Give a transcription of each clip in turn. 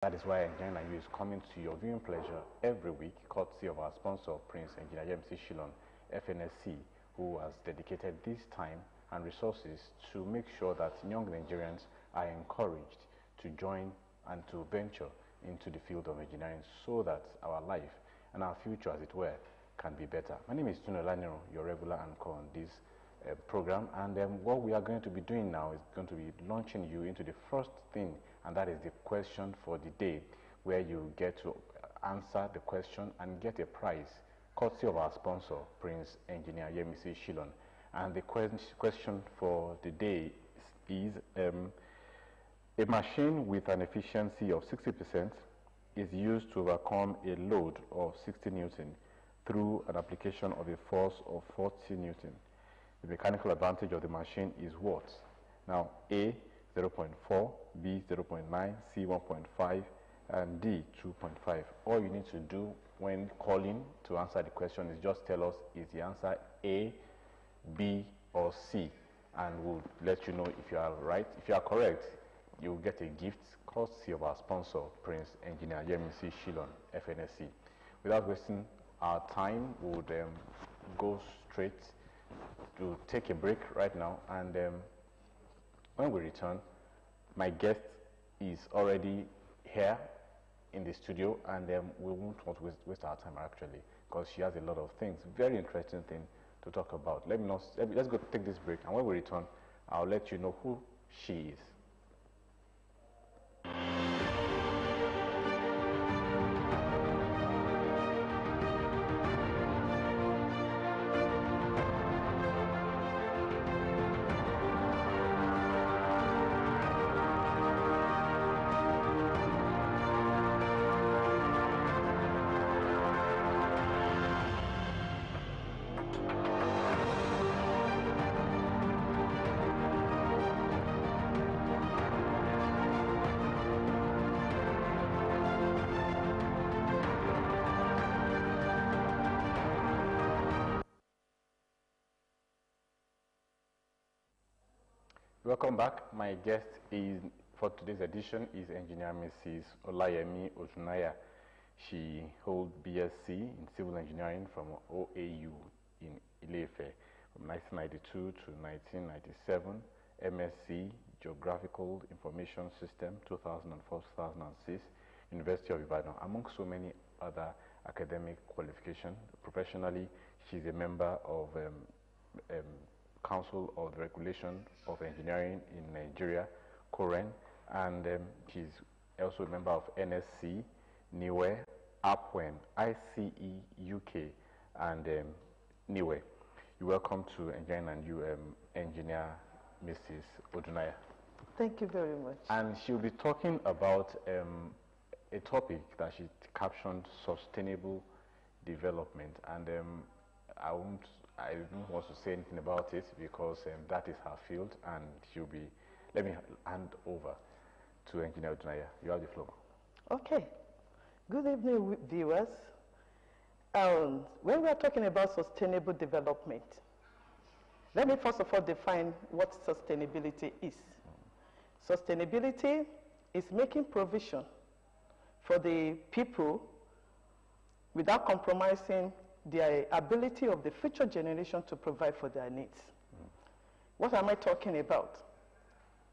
That is why Engineering and You is coming to your viewing pleasure every week, courtesy of our sponsor, Prince Engineer MC Shillon, FNSC, who has dedicated this time and resources to make sure that young Nigerians are encouraged to join and to venture into the field of engineering so that our life and our future, as it were, can be better. My name is Tuno Lanero, your regular anchor on this program, and what we are going to be doing now is going to be launching you into the first thing, and that is the question for the day, where you get to answer the question and get a prize, courtesy of our sponsor, Prince Engineer Yemisi Shillon. And the question for the day is a machine with an efficiency of 60% is used to overcome a load of 60 Newton through an application of a force of 40 Newton. The mechanical advantage of the machine is what? Now, A, 0.4, B, 0.9, C, 1.5, and D, 2.5. All you need to do when calling to answer the question is just tell us, is the answer A, B, or C? And we'll let you know if you are right. If you are correct, you will get a gift courtesy of our sponsor, Prince Engineer Yemisi Shillon, FNSC. Without wasting our time, we would go straight to take a break right now, and when we return, my guest is already here in the studio, and we won't want to waste our time actually, because she has a lot of things, very interesting thing to talk about. Let's go take this break, and when we return, I'll let you know who she is. Welcome back. My guest for today's edition is Engineer Mrs. Olayemi Ojunaya. She holds BSc in Civil Engineering from OAU in Ile-Ife from 1992 to 1997, MSc Geographical Information System 2004-2006, University of Ibadan, among so many other academic qualifications. Professionally, she's a member of Council of the Regulation of Engineering in Nigeria, COREN, and she's also a member of NSC, NIWE, APWEN, ICE UK, and NIWE. You're welcome to Engineering and You, Engineer Mrs. Ojunaya. Thank you very much. And she'll be talking about a topic that she captioned sustainable development, and I don't want to say anything about it because that is her field, and let me hand over to Engineer Ojunaya. You have the floor. Okay. Good evening, viewers. When we are talking about sustainable development, let me first of all define what sustainability is. Sustainability is making provision for the people without compromising the ability of the future generation to provide for their needs. What am I talking about?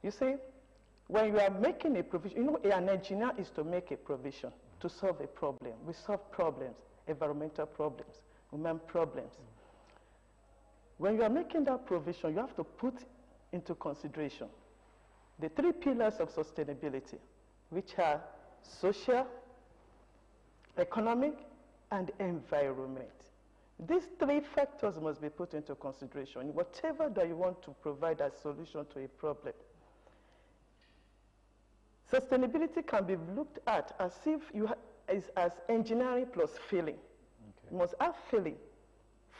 You see, when you are making a provision, you know, an engineer is to make a provision to solve a problem. We solve problems, environmental problems, human problems. When you are making that provision, you have to put into consideration the three pillars of sustainability, which are social, economic, and environment. These three factors must be put into consideration, whatever that you want to provide as solution to a problem. Sustainability can be looked at as if as engineering plus feeling. Okay. You must have feeling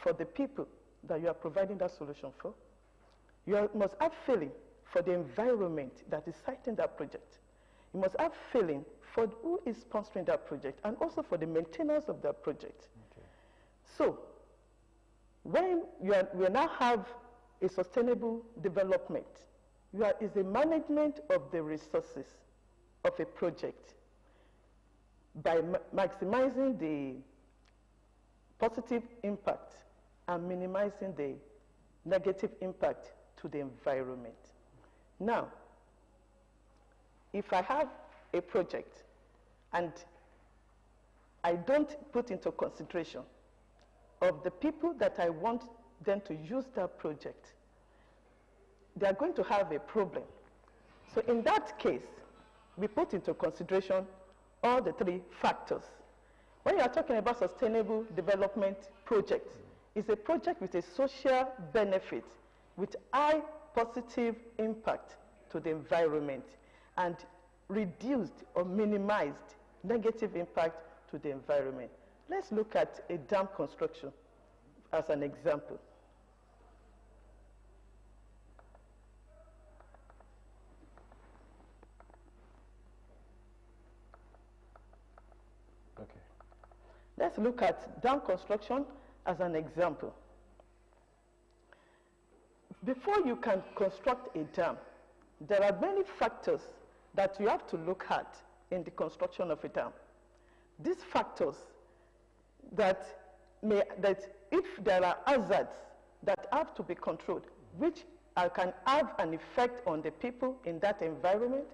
for the people that you are providing that solution for. You must have feeling for the environment that is citing that project. You must have feeling for who is sponsoring that project, and also for the maintenance of that project. Okay. So, when we now have a sustainable development, is the management of the resources of a project. by maximizing the positive impact and minimizing the negative impact to the environment. Now, if I have a project and I don't put into consideration of the people that I want them to use that project, they are going to have a problem. So in that case, we put into consideration all the three factors. When you are talking about sustainable development project, it's a project with a social benefit, with high positive impact to the environment, and reduced or minimized negative impact to the environment. Let's look at a dam construction as an example. Okay. Let's look at dam construction as an example. Before you can construct a dam, there are many factors that you have to look at in the construction of a dam. These factors that if there are hazards that have to be controlled, which can have an effect on the people in that environment,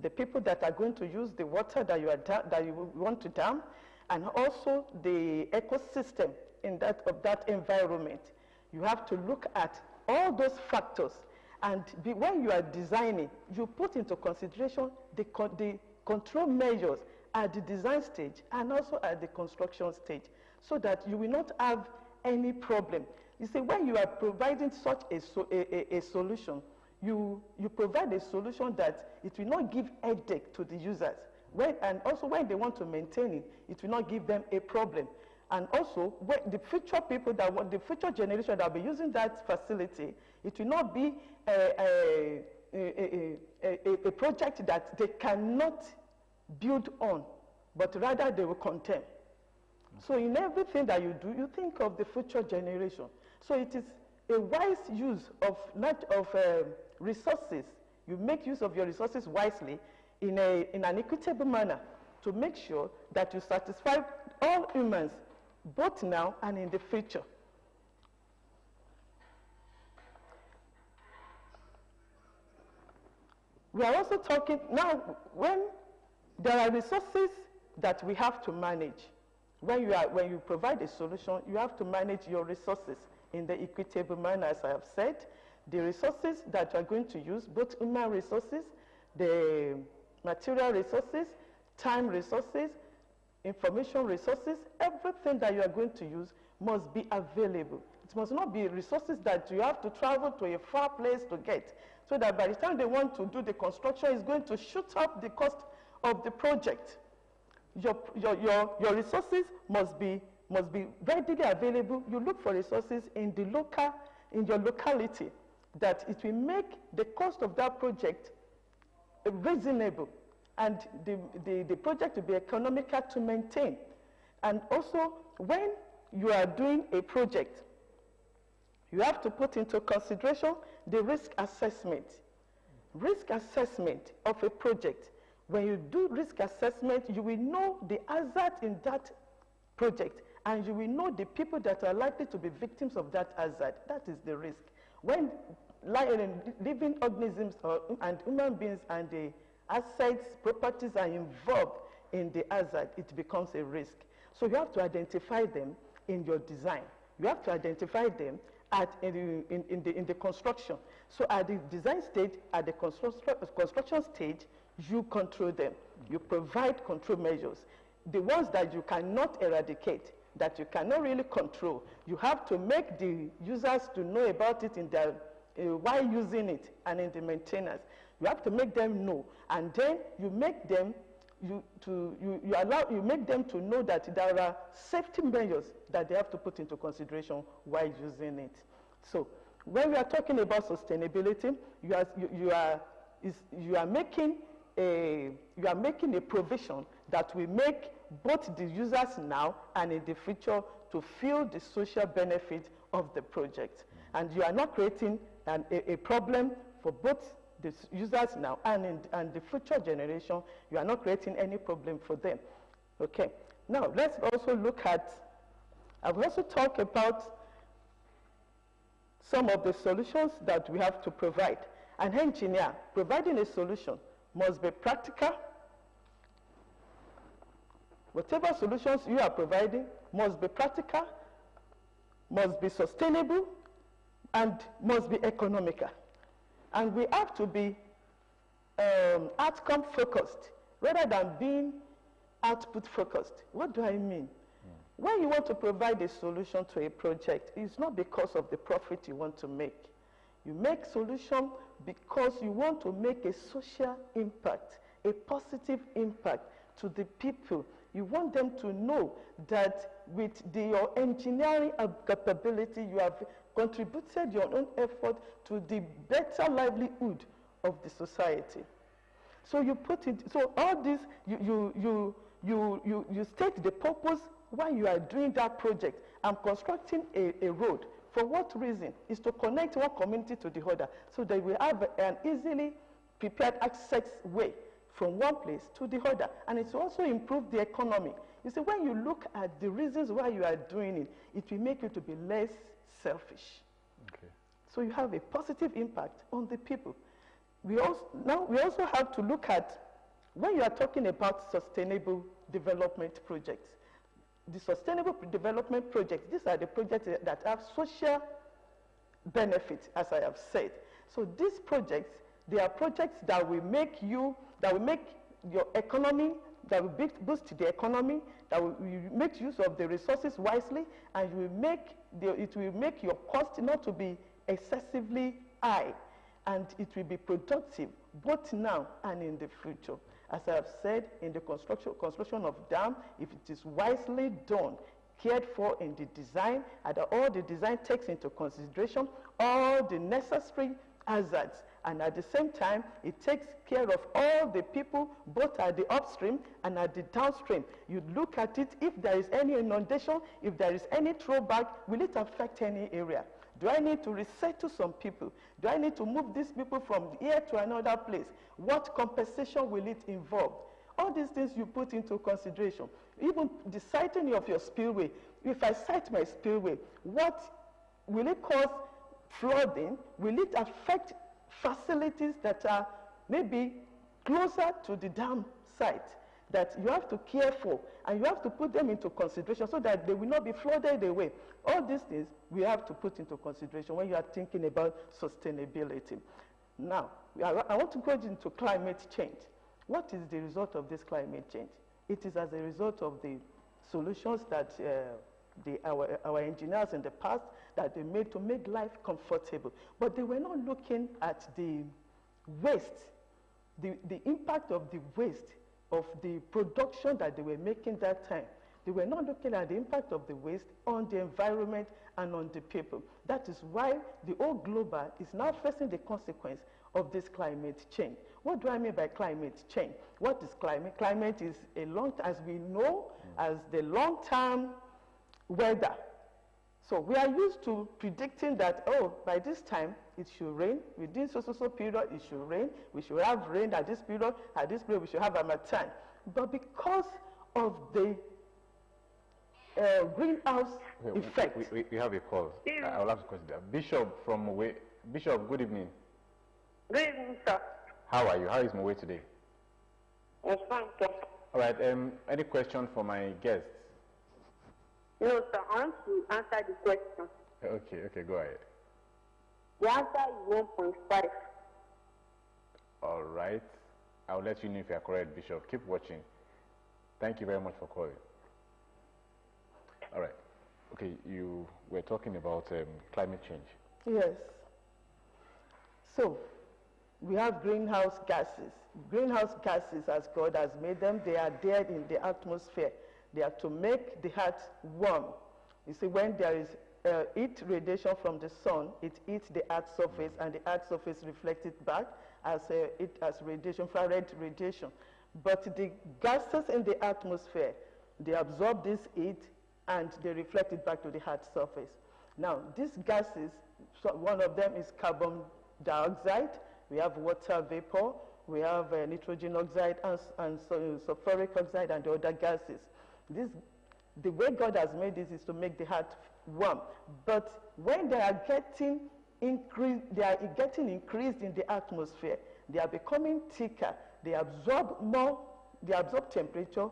the people that are going to use the water that you want to dam, and also the ecosystem of that environment. You have to look at all those factors, and when you are designing, you put into consideration the control measures at the design stage and also at the construction stage, so that you will not have any problem. You see, when you are providing such a solution, you provide a solution that it will not give headache to the users. And also when they want to maintain it, it will not give them a problem. And also, when the future people the future generation that will be using that facility, it will not be a project that they cannot build on, but rather they will condemn. So in everything that you do, you think of the future generation. So it is a wise use of resources. You make use of your resources wisely in an equitable manner to make sure that you satisfy all humans, both now and in the future. We are also talking now when there are resources that we have to manage. When you provide a solution, you have to manage your resources in the equitable manner, as I have said. The resources that you are going to use, both human resources, the material resources, time resources, information resources, everything that you are going to use must be available. It must not be resources that you have to travel to a far place to get, so that by the time they want to do the construction, it's going to shoot up the cost of the project. Your resources must be readily available. You look for resources in your locality, that it will make the cost of that project reasonable, and the project will be economical to maintain. And also, when you are doing a project, you have to put into consideration the risk assessment. Risk assessment of a project. When you do risk assessment, you will know the hazard in that project, and you will know the people that are likely to be victims of that hazard. That is the risk. When living organisms and human beings and the assets, properties are involved in the hazard, it becomes a risk. So you have to identify them in your design. You have to identify them in the construction. So at the design stage, at the construction stage, you control them. You provide control measures. The ones that you cannot eradicate, that you cannot really control, you have to make the users to know about it in their while using it and in the maintenance. You have to make them know, and then you make them you make them to know that there are safety measures that they have to put into consideration while using it. So when we are talking about sustainability, you are making a provision that will make both the users now and in the future to feel the social benefit of the project. And you are not creating a problem for both the users now and the future generation. You are not creating any problem for them. Okay. Now, let's also look at, I've also talked about some of the solutions that we have to provide. An engineer providing a solution must be practical. Whatever solutions you are providing must be practical, must be sustainable, and must be economical. And we have to be outcome focused rather than being output focused. What do I mean? When you want to provide a solution to a project, it's not because of the profit you want to make. You make solution because you want to make a social impact, a positive impact to the people. You want them to know that with your engineering capability, you have contributed your own effort to the better livelihood of the society. So you put it, so all this, you state the purpose why you are doing that project. I'm constructing a road. For what reason? Is to connect one community to the other so that we have an easily prepared access way from one place to the other. And it's also improve the economy. You see, when you look at the reasons why you are doing it, it will make you to be less selfish. Okay. So you have a positive impact on the people. Now we also have to look at, when you are talking about sustainable development projects, the sustainable development projects, these are the projects that have social benefits, as I have said. So these projects, they are projects that will make your economy, that will boost the economy, that will make use of the resources wisely, and it will make your cost not to be excessively high, and it will be productive both now and in the future. As I have said, in the construction of dam, if it is wisely done, cared for in the design, and all the design takes into consideration all the necessary hazards, and at the same time, it takes care of all the people, both at the upstream and at the downstream. You look at it, if there is any inundation, if there is any throwback, will it affect any area? Do I need to resettle some people? Do I need to move these people from here to another place? What compensation will it involve? All these things you put into consideration. Even the siting of your spillway. If I site my spillway, what will it cause flooding? Will it affect facilities that are maybe closer to the dam site that you have to care for, and you have to put them into consideration so that they will not be flooded away? All these things we have to put into consideration when you are thinking about sustainability. Now, I want to go into climate change. What is the result of this climate change? It is as a result of the solutions that our engineers in the past that they made to make life comfortable. But they were not looking at the waste, the impact of the waste of the production that they were making that time. They were not looking at the impact of the waste on the environment and on the people. That is why the whole global is now facing the consequence of this climate change. What do I mean by climate change? What is climate? Climate is as we know, as the long-term weather. So we are used to predicting that, oh, by this time it should rain. Within so period it should rain. We should have rain at this period we should have harmattan. But because of the greenhouse effect. We have a call. I will ask a question. Bishop from Mowe. Bishop, good evening. Good evening, sir. How are you? How is Mowe today? I'm fine, sir. All right. Any question for my guests? No, sir. I want to answer the question. Okay, go ahead. The answer is 1.5. All right. I'll let you know if you're correct, Bishop. Keep watching. Thank you very much for calling. All right. Okay, you were talking about climate change. Yes. So, we have greenhouse gases. Greenhouse gases, as God has made them, they are there in the atmosphere. They are to make the earth warm. You see, when there is heat radiation from the sun, it heats the earth's surface, and the earth's surface reflects it back as radiation, infrared radiation. But the gases in the atmosphere, they absorb this heat and they reflect it back to the earth's surface. Now, these gases, so one of them is carbon dioxide. We have water vapor. we have nitrogen oxide and sulfuric oxide and the other gases. The way God has made this is to make the heart warm. But when they are getting increased in the atmosphere, they are becoming thicker. They absorb more, they absorb temperature,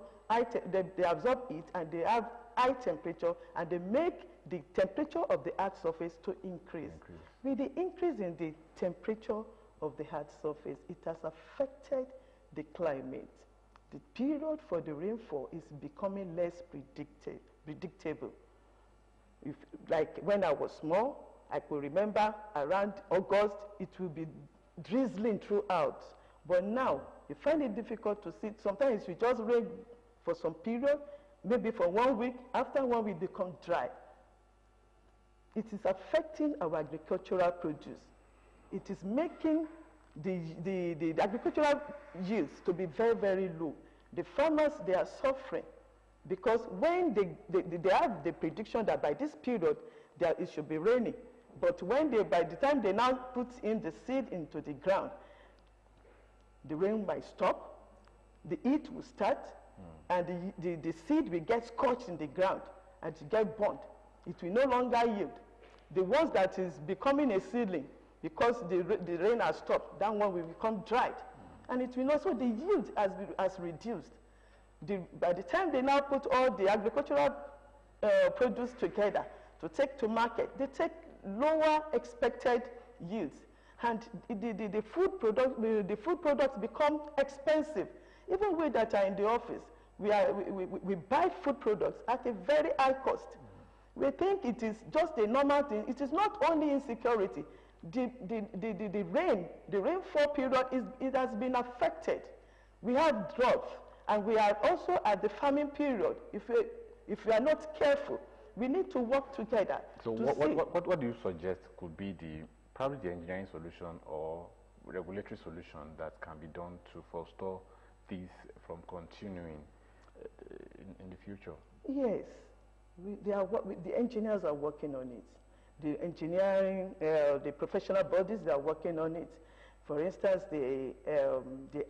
they absorb heat, and they have high temperature, and they make the temperature of the earth's surface to increase. With the increase in the temperature of the earth's surface, it has affected the climate. The period for the rainfall is becoming less predictable. Like when I was small, I could remember around August, it will be drizzling throughout. But now, you find it difficult to see. Sometimes it just rain for some period, maybe for 1 week. After 1 week, it becomes dry. It is affecting our agricultural produce. It is making the agricultural yields to be very, very low. The farmers, they are suffering because when they have the prediction that by this period, it should be raining. But by the time they now put in the seed into the ground, the rain might stop, the heat will start, and the seed will get scorched in the ground and it get burnt. It will no longer yield. The ones that is becoming a seedling, because the rain has stopped, that one will become dried. And it will also, the yield has reduced. By the time they now put all the agricultural produce together to take to market, they take lower expected yields. And the food products become expensive. Even we that are in the office, we buy food products at a very high cost. We think it is just a normal thing. It is not only insecurity. The rainfall period, it has been affected. We have drought, and we are also at the farming period. If we are not careful, we need to work together. So what do you suggest could be probably the engineering solution or regulatory solution that can be done to forestall this from continuing in the future? Yes, the engineers are working on it. The engineering, the professional bodies, they are working on it. For instance, the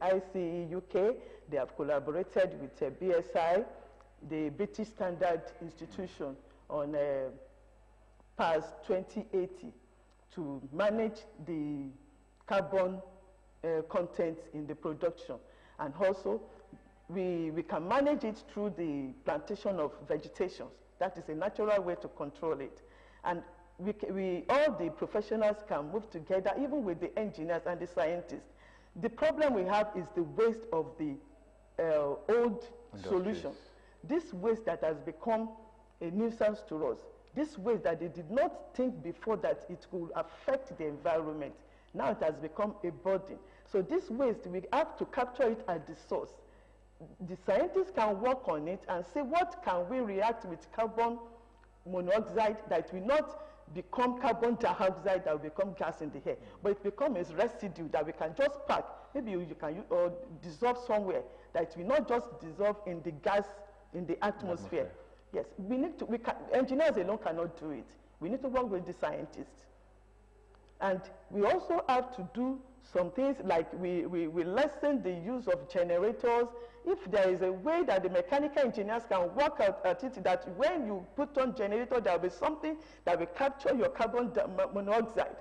ICE UK, they have collaborated with BSI, the British Standard Institution, on PAS 2080 to manage the carbon content in the production. And also, we can manage it through the plantation of vegetations. That is a natural way to control it. And all the professionals can move together, even with the engineers and the scientists. The problem we have is the waste of the old solutions. This waste that has become a nuisance to us. This waste that they did not think before that it could affect the environment. Now it has become a burden. So this waste, we have to capture it at the source. The scientists can work on it and say, what can we react with carbon monoxide that will not become carbon dioxide that will become gas in the air, but it becomes residue that we can just pack. Maybe you can or dissolve somewhere that it will not just dissolve in the gas in the atmosphere. Yes, engineers alone cannot do it. We need to work with the scientists. And we also have to do some things like we lessen the use of generators. If there is a way that the mechanical engineers can work out at it, that when you put on generator, there will be something that will capture your carbon monoxide,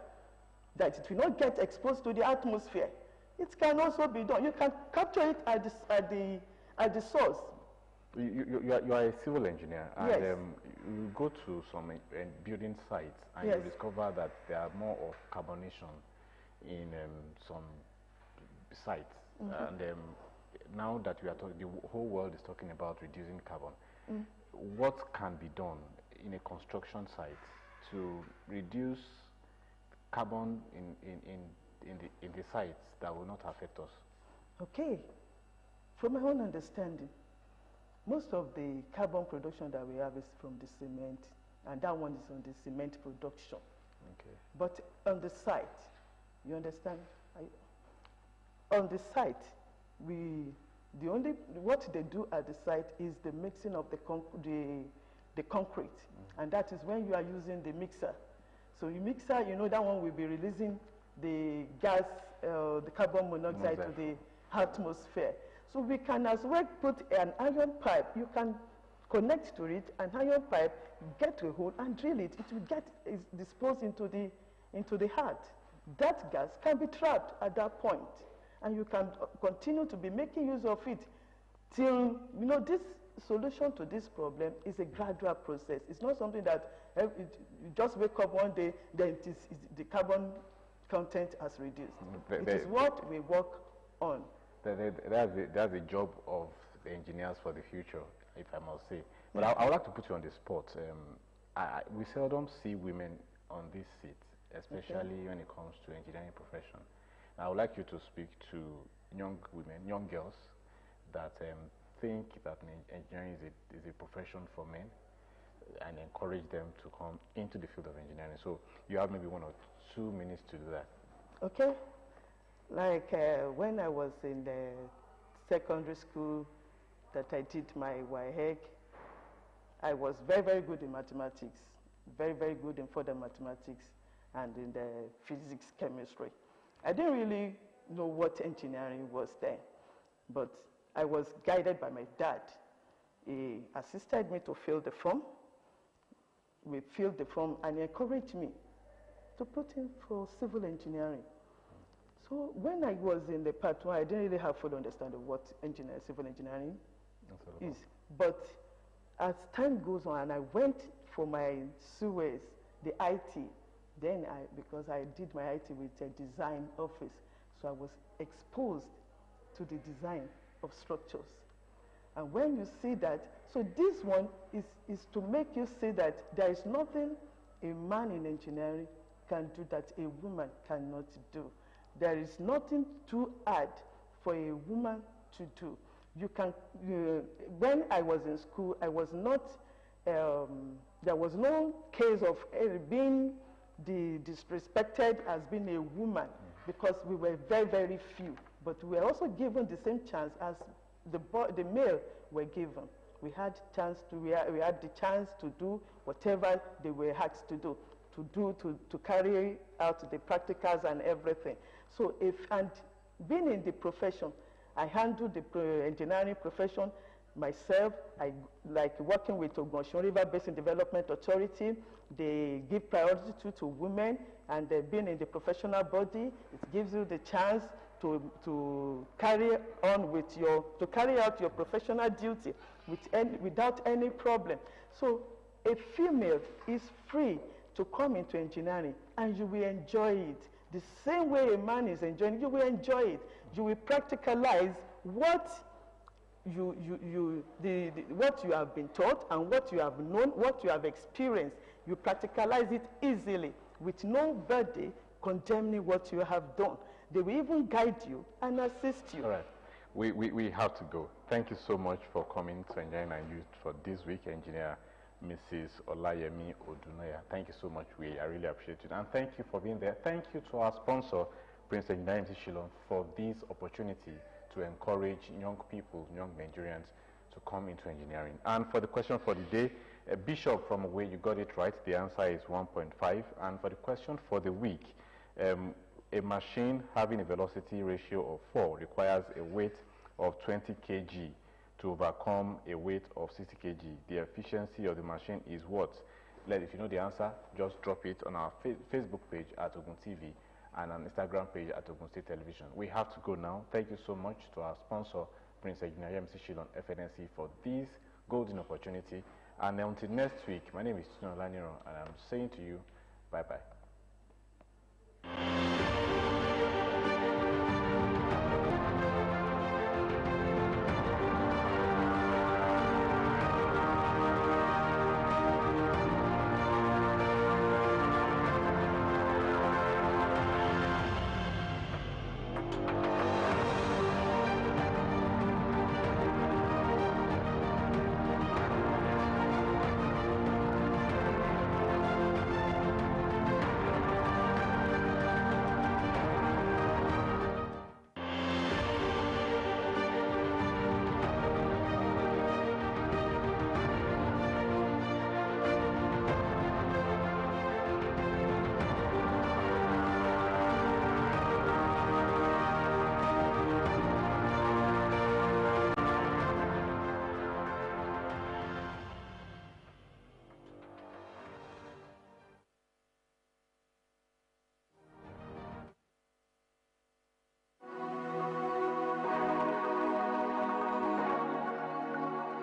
that it will not get exposed to the atmosphere. It can also be done. You can capture it at the source. You are a civil engineer, and yes. You go to some building sites, and yes. you discover that there are more of carbonation in some sites. And now that we are talking, the whole world is talking about reducing carbon. What can be done in a construction site to reduce carbon in the sites that will not affect us? Okay, from my own understanding, most of the carbon production that we have is from the cement, and that one is on the cement production. Okay. But on the site, you understand? On the site, what they do at the site is the mixing of the concrete, and that is when you are using the mixer. So your mixer, that one will be releasing the gas the carbon monoxide to the atmosphere. So we can as well put an iron pipe. You can connect to it, an iron pipe, get a hole and drill it. It will get disposed into the heart. That gas can be trapped at that point, and you can continue to be making use of it till, you know, this solution to this problem is a gradual process. It's not something that you just wake up one day, then the carbon content has reduced. It is what we work on. That's the job of the engineers for the future, if I must say. But I would like to put you on the spot. We seldom see women on this seat, especially when it comes to engineering profession. I would like you to speak to young women, young girls that think that engineering is a profession for men, and encourage them to come into the field of engineering. So you have maybe 1 or 2 minutes to do that. Okay. Like when I was in the secondary school that I did my WAEC, I was very, very good in mathematics, very, very good in further mathematics and in the physics, chemistry. I didn't really know what engineering was then, but I was guided by my dad. He assisted me to fill the form. We filled the form and he encouraged me to put in for civil engineering. So when I was in the part 1, I didn't really have full understanding of what civil engineering is. But as time goes on, and I went for my SUES, the IT, then because I did my IT with a design office, so I was exposed to the design of structures. And when you see that, so this one is to make you see that there is nothing a man in engineering can do that a woman cannot do. There is nothing too hard for a woman to do. You can, when I was in school, I was not, there was no case of being disrespected as being a woman, because we were very, very few. But we were also given the same chance as the male were given. We had the chance to do whatever they were asked to do, to carry out the practicals and everything. So and being in the profession, I handle the engineering profession myself. I like working with Ogun River Basin Development Authority. They give priority to women, and being in the professional body, it gives you the chance to carry on with to carry out your professional duty without any problem. So a female is free to come into engineering, and you will enjoy it. The same way a man is enjoying it, you will enjoy it. You will practicalize what what you have been taught and what you have known, what you have experienced. You practicalize it easily with nobody condemning what you have done. They will even guide you and assist you. All right. We have to go. Thank you so much for coming to Engineering and Youth for this week, Engineer Mrs. Olayemi Odunaya. Thank you so much. I really appreciate it. And thank you for being there. Thank you to our sponsor, Prince Engineering Shillong, for this opportunity to encourage young people, young Nigerians, to come into engineering. And for the question for the day, Bishop from where you got it right, the answer is 1.5. And for the question for the week, a machine having a velocity ratio of 4 requires a weight of 20 kg to overcome a weight of 60 kg. The efficiency of the machine is what? If you know the answer, just drop it on our Facebook page at Ogtv and on Instagram page at Ogun State Television. We have to go now. Thank you so much to our sponsor, Prince Engineer Shillong FNSC, for this golden opportunity. And until next week, my name is Tino Laniro, and I'm saying to you, bye-bye.